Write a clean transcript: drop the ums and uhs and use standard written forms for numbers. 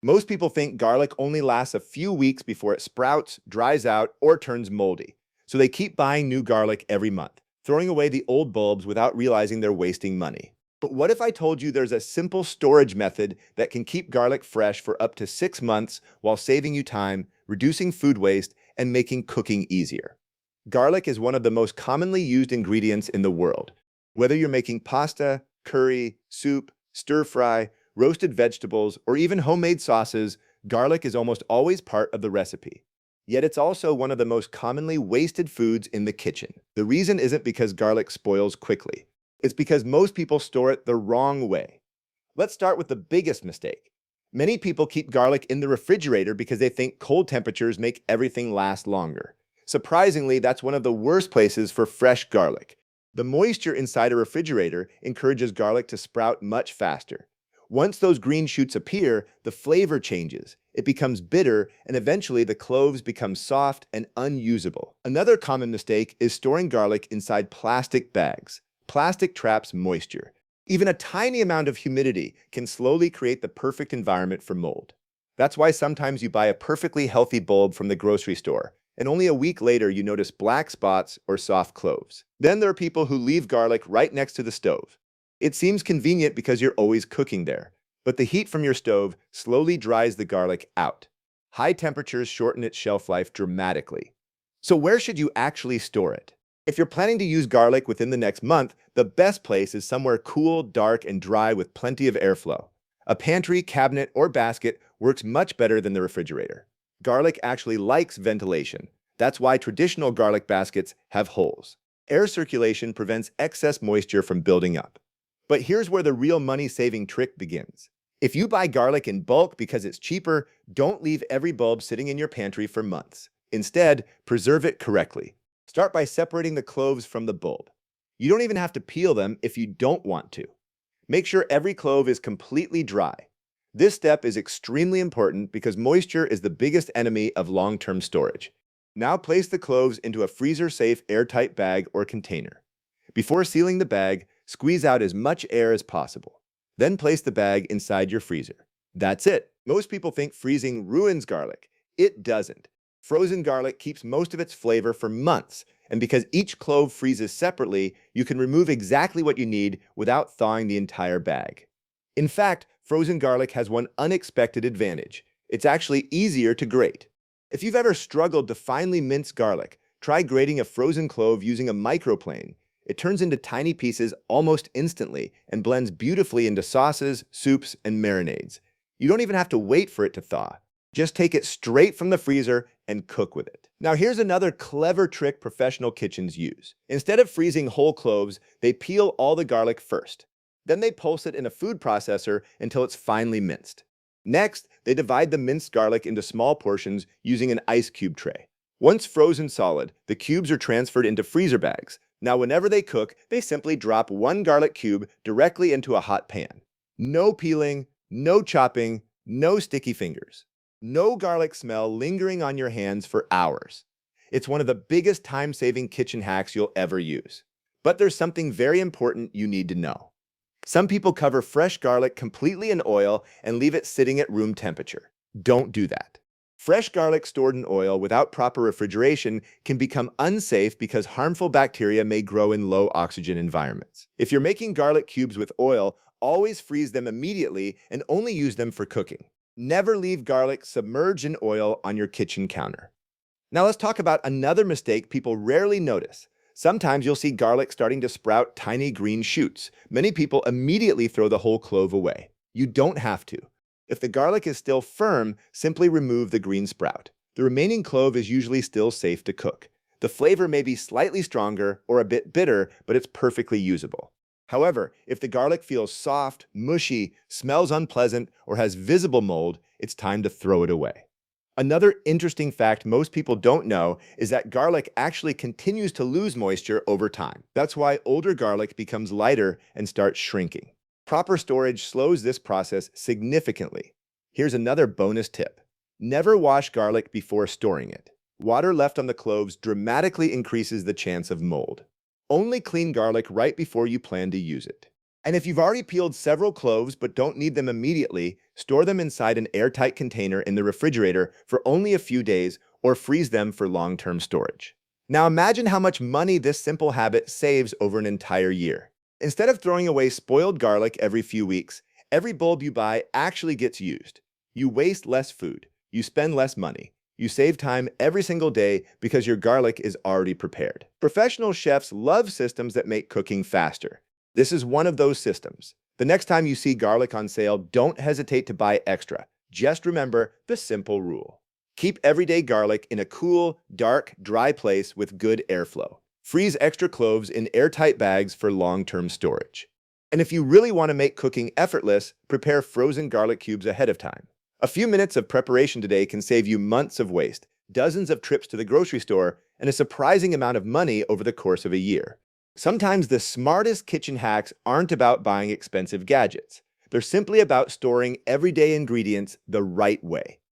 Most people think garlic only lasts a few weeks before it sprouts, dries out, or turns moldy. So they keep buying new garlic every month, throwing away the old bulbs without realizing they're wasting money. But what if I told you there's a simple storage method that can keep garlic fresh for up to 6 months while saving you time, reducing food waste, and making cooking easier? Garlic is one of the most commonly used ingredients in the world. Whether you're making pasta, curry, soup, stir fry, roasted vegetables, or even homemade sauces, garlic is almost always part of the recipe. Yet it's also one of the most commonly wasted foods in the kitchen. The reason isn't because garlic spoils quickly. It's because most people store it the wrong way. Let's start with the biggest mistake. Many people keep garlic in the refrigerator because they think cold temperatures make everything last longer. Surprisingly, that's one of the worst places for fresh garlic. The moisture inside a refrigerator encourages garlic to sprout much faster. Once those green shoots appear, the flavor changes. It becomes bitter, and eventually the cloves become soft and unusable. Another common mistake is storing garlic inside plastic bags. Plastic traps moisture. Even a tiny amount of humidity can slowly create the perfect environment for mold. That's why sometimes you buy a perfectly healthy bulb from the grocery store, and only a week later you notice black spots or soft cloves. Then there are people who leave garlic right next to the stove. It seems convenient because you're always cooking there, but the heat from your stove slowly dries the garlic out. High temperatures shorten its shelf life dramatically. So where should you actually store it? If you're planning to use garlic within the next month, the best place is somewhere cool, dark, and dry with plenty of airflow. A pantry, cabinet, or basket works much better than the refrigerator. Garlic actually likes ventilation. That's why traditional garlic baskets have holes. Air circulation prevents excess moisture from building up. But here's where the real money-saving trick begins. If you buy garlic in bulk because it's cheaper, don't leave every bulb sitting in your pantry for months. Instead, preserve it correctly. Start by separating the cloves from the bulb. You don't even have to peel them if you don't want to. Make sure every clove is completely dry. This step is extremely important because moisture is the biggest enemy of long-term storage. Now place the cloves into a freezer-safe airtight bag or container. Before sealing the bag, squeeze out as much air as possible. Then place the bag inside your freezer. That's it. Most people think freezing ruins garlic. It doesn't. Frozen garlic keeps most of its flavor for months, and because each clove freezes separately, you can remove exactly what you need without thawing the entire bag. In fact, frozen garlic has one unexpected advantage. It's actually easier to grate. If you've ever struggled to finely mince garlic, try grating a frozen clove using a microplane. It turns into tiny pieces almost instantly and blends beautifully into sauces, soups, and marinades. You don't even have to wait for it to thaw. Just take it straight from the freezer and cook with it. Now here's another clever trick professional kitchens use. Instead of freezing whole cloves, they peel all the garlic first. Then they pulse it in a food processor until it's finely minced. Next, they divide the minced garlic into small portions using an ice cube tray. Once frozen solid, the cubes are transferred into freezer bags. Now whenever they cook, they simply drop one garlic cube directly into a hot pan. No peeling, no chopping, no sticky fingers. No garlic smell lingering on your hands for hours. It's one of the biggest time-saving kitchen hacks you'll ever use. But there's something very important you need to know. Some people cover fresh garlic completely in oil and leave it sitting at room temperature. Don't do that. Fresh garlic stored in oil without proper refrigeration can become unsafe because harmful bacteria may grow in low oxygen environments. If you're making garlic cubes with oil, always freeze them immediately and only use them for cooking. Never leave garlic submerged in oil on your kitchen counter. Now let's talk about another mistake people rarely notice. Sometimes you'll see garlic starting to sprout tiny green shoots. Many people immediately throw the whole clove away. You don't have to. If the garlic is still firm, simply remove the green sprout. The remaining clove is usually still safe to cook. The flavor may be slightly stronger or a bit bitter, but it's perfectly usable. However, if the garlic feels soft, mushy, smells unpleasant, or has visible mold, it's time to throw it away. Another interesting fact most people don't know is that garlic actually continues to lose moisture over time. That's why older garlic becomes lighter and starts shrinking. Proper storage slows this process significantly. Here's another bonus tip. Never wash garlic before storing it. Water left on the cloves dramatically increases the chance of mold. Only clean garlic right before you plan to use it. And if you've already peeled several cloves but don't need them immediately, store them inside an airtight container in the refrigerator for only a few days or freeze them for long-term storage. Now imagine how much money this simple habit saves over an entire year. Instead of throwing away spoiled garlic every few weeks, every bulb you buy actually gets used. You waste less food, you spend less money, you save time every single day because your garlic is already prepared. Professional chefs love systems that make cooking faster. This is one of those systems. The next time you see garlic on sale, don't hesitate to buy extra. Just remember the simple rule. Keep everyday garlic in a cool, dark, dry place with good airflow. Freeze extra cloves in airtight bags for long-term storage. And if you really want to make cooking effortless, prepare frozen garlic cubes ahead of time. A few minutes of preparation today can save you months of waste, dozens of trips to the grocery store, and a surprising amount of money over the course of a year. Sometimes the smartest kitchen hacks aren't about buying expensive gadgets. They're simply about storing everyday ingredients the right way.